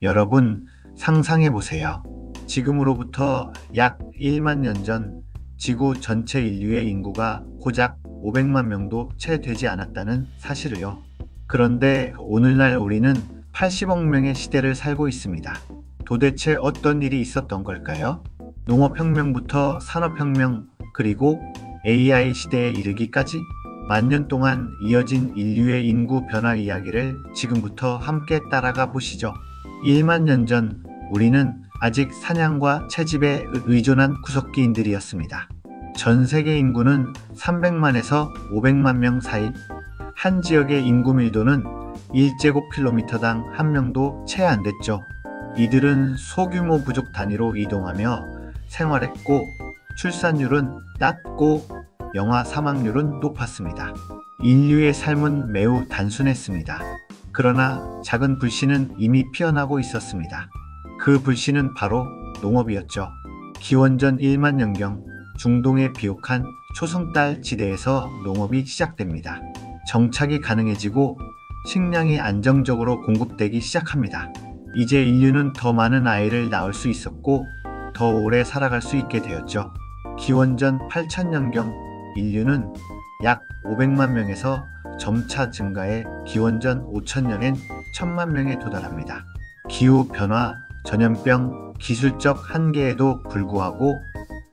여러분, 상상해 보세요. 지금으로부터 약 1만 년 전 지구 전체 인류의 인구가 고작 500만 명도 채 되지 않았다는 사실을요. 그런데 오늘날 우리는 80억 명의 시대를 살고 있습니다. 도대체 어떤 일이 있었던 걸까요? 농업혁명부터 산업혁명, 그리고 AI 시대에 이르기까지 만 년 동안 이어진 인류의 인구 변화 이야기를 지금부터 함께 따라가 보시죠. 1만 년 전 우리는 아직 사냥과 채집에 의존한 구석기인들이었습니다. 전 세계 인구는 300만에서 500만 명 사이, 한 지역의 인구 밀도는 1제곱킬로미터당 한 명도 채 안 됐죠. 이들은 소규모 부족 단위로 이동하며 생활했고, 출산율은 낮고 영아 사망률은 높았습니다. 인류의 삶은 매우 단순했습니다. 그러나 작은 불씨는 이미 피어나고 있었습니다. 그 불씨는 바로 농업이었죠. 기원전 1만 년경 중동의 비옥한 초승달 지대에서 농업이 시작됩니다. 정착이 가능해지고 식량이 안정적으로 공급되기 시작합니다. 이제 인류는 더 많은 아이를 낳을 수 있었고 더 오래 살아갈 수 있게 되었죠. 기원전 8천년경 인류는 약 500만 명에서 점차 증가해 기원전 5000년엔 1000만 명에 도달합니다. 기후변화, 전염병, 기술적 한계에도 불구하고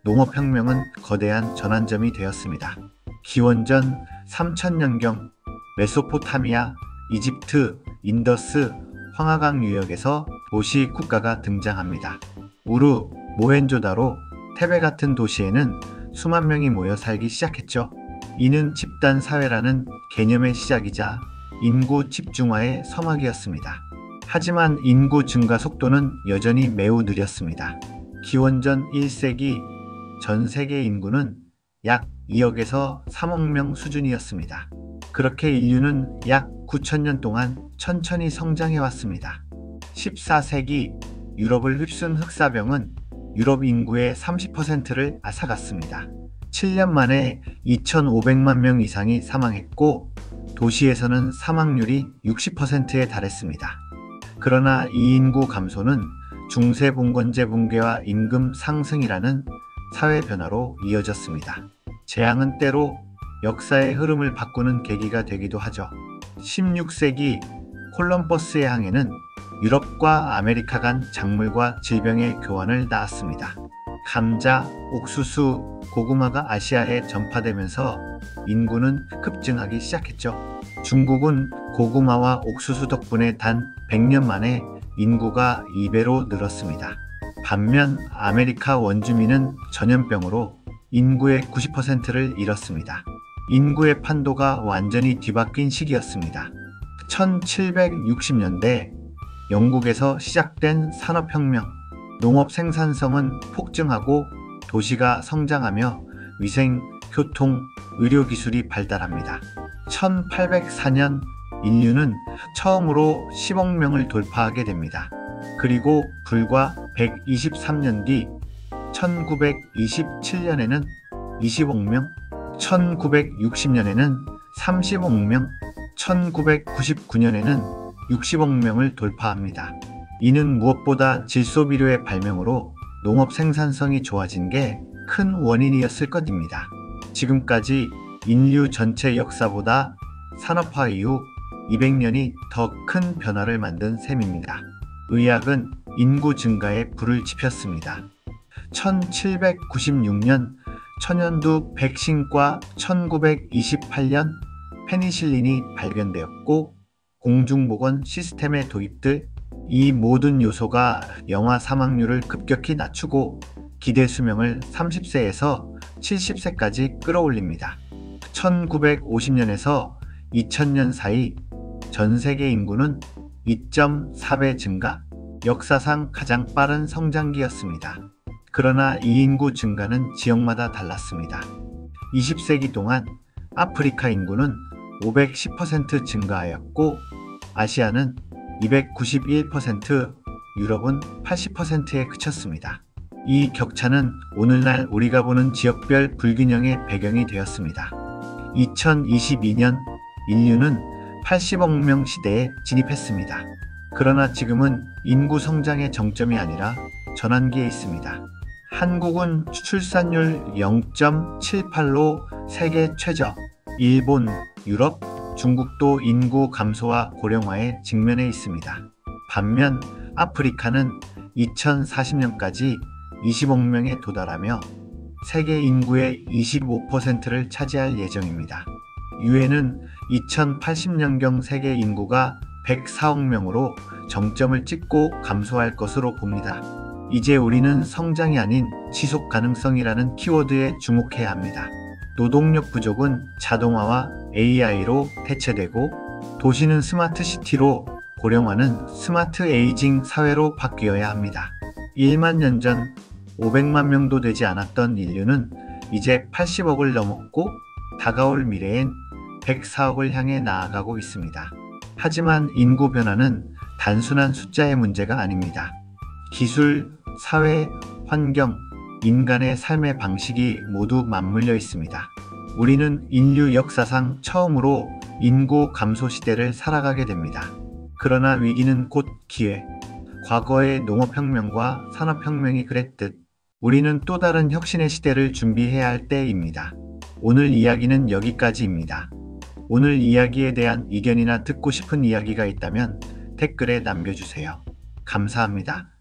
농업혁명은 거대한 전환점이 되었습니다. 기원전 3000년경 메소포타미아, 이집트, 인더스, 황하강 유역에서 도시 국가가 등장합니다. 우르, 모헨조다로, 테베 같은 도시에는 수만 명이 모여 살기 시작했죠. 이는 집단 사회라는 개념의 시작이자 인구 집중화의 서막이었습니다. 하지만 인구 증가 속도는 여전히 매우 느렸습니다. 기원전 1세기 전 세계 인구는 약 2억에서 3억 명 수준이었습니다. 그렇게 인류는 약 9천년 동안 천천히 성장해 왔습니다. 14세기 유럽을 휩쓴 흑사병은 유럽 인구의 30%를 앗아갔습니다. 7년 만에 2,500만 명 이상이 사망했고 도시에서는 사망률이 60%에 달했습니다. 그러나 이 인구 감소는 중세 봉건제 붕괴와 임금 상승이라는 사회 변화로 이어졌습니다. 재앙은 때로 역사의 흐름을 바꾸는 계기가 되기도 하죠. 16세기 콜럼버스의 항해는 유럽과 아메리카 간 작물과 질병의 교환을 낳았습니다. 감자, 옥수수, 고구마가 아시아에 전파되면서 인구는 급증하기 시작했죠. 중국은 고구마와 옥수수 덕분에 단 100년 만에 인구가 2배로 늘었습니다. 반면 아메리카 원주민은 전염병으로 인구의 90%를 잃었습니다. 인구의 판도가 완전히 뒤바뀐 시기였습니다. 1760년대 영국에서 시작된 산업혁명, 농업 생산성은 폭증하고 도시가 성장하며 위생, 교통, 의료 기술이 발달합니다. 1804년 인류는 처음으로 10억 명을 돌파하게 됩니다. 그리고 불과 123년 뒤 1927년에는 20억 명, 1960년에는 30억 명, 1999년에는 60억 명을 돌파합니다. 이는 무엇보다 질소비료의 발명으로 농업 생산성이 좋아진 게 큰 원인이었을 것입니다. 지금까지 인류 전체 역사보다 산업화 이후 200년이 더 큰 변화를 만든 셈입니다. 의학은 인구 증가에 불을 지폈습니다. 1796년 천연두 백신과 1928년 페니실린이 발견되었고 공중보건 시스템의 도입들, 이 모든 요소가 영아 사망률을 급격히 낮추고 기대 수명을 30세에서 70세까지 끌어올립니다. 1950년에서 2000년 사이 전 세계 인구는 2.4배 증가, 역사상 가장 빠른 성장기였습니다. 그러나 이 인구 증가는 지역마다 달랐습니다. 20세기 동안 아프리카 인구는 510% 증가하였고 아시아는 291%, 유럽은 80%에 그쳤습니다. 이 격차는 오늘날 우리가 보는 지역별 불균형의 배경이 되었습니다. 2022년 인류는 80억 명 시대에 진입했습니다. 그러나 지금은 인구 성장의 정점이 아니라 전환기에 있습니다. 한국은 출산율 0.78로 세계 최저, 일본, 유럽, 중국도 인구 감소와 고령화에 직면해 있습니다. 반면 아프리카는 2040년까지 20억 명에 도달하며 세계 인구의 25%를 차지할 예정입니다. 유엔은 2080년경 세계 인구가 104억 명으로 정점을 찍고 감소할 것으로 봅니다. 이제 우리는 성장이 아닌 지속 가능성이라는 키워드에 주목해야 합니다. 노동력 부족은 자동화와 AI로 대체되고, 도시는 스마트 시티로, 고령화는 스마트 에이징 사회로 바뀌어야 합니다. 1만 년 전 500만 명도 되지 않았던 인류는 이제 80억을 넘었고, 다가올 미래엔 104억을 향해 나아가고 있습니다. 하지만 인구 변화는 단순한 숫자의 문제가 아닙니다. 기술, 사회, 환경, 인간의 삶의 방식이 모두 맞물려 있습니다. 우리는 인류 역사상 처음으로 인구 감소 시대를 살아가게 됩니다. 그러나 위기는 곧 기회. 과거의 농업혁명과 산업혁명이 그랬듯 우리는 또 다른 혁신의 시대를 준비해야 할 때입니다. 오늘 이야기는 여기까지입니다. 오늘 이야기에 대한 의견이나 듣고 싶은 이야기가 있다면 댓글에 남겨주세요. 감사합니다.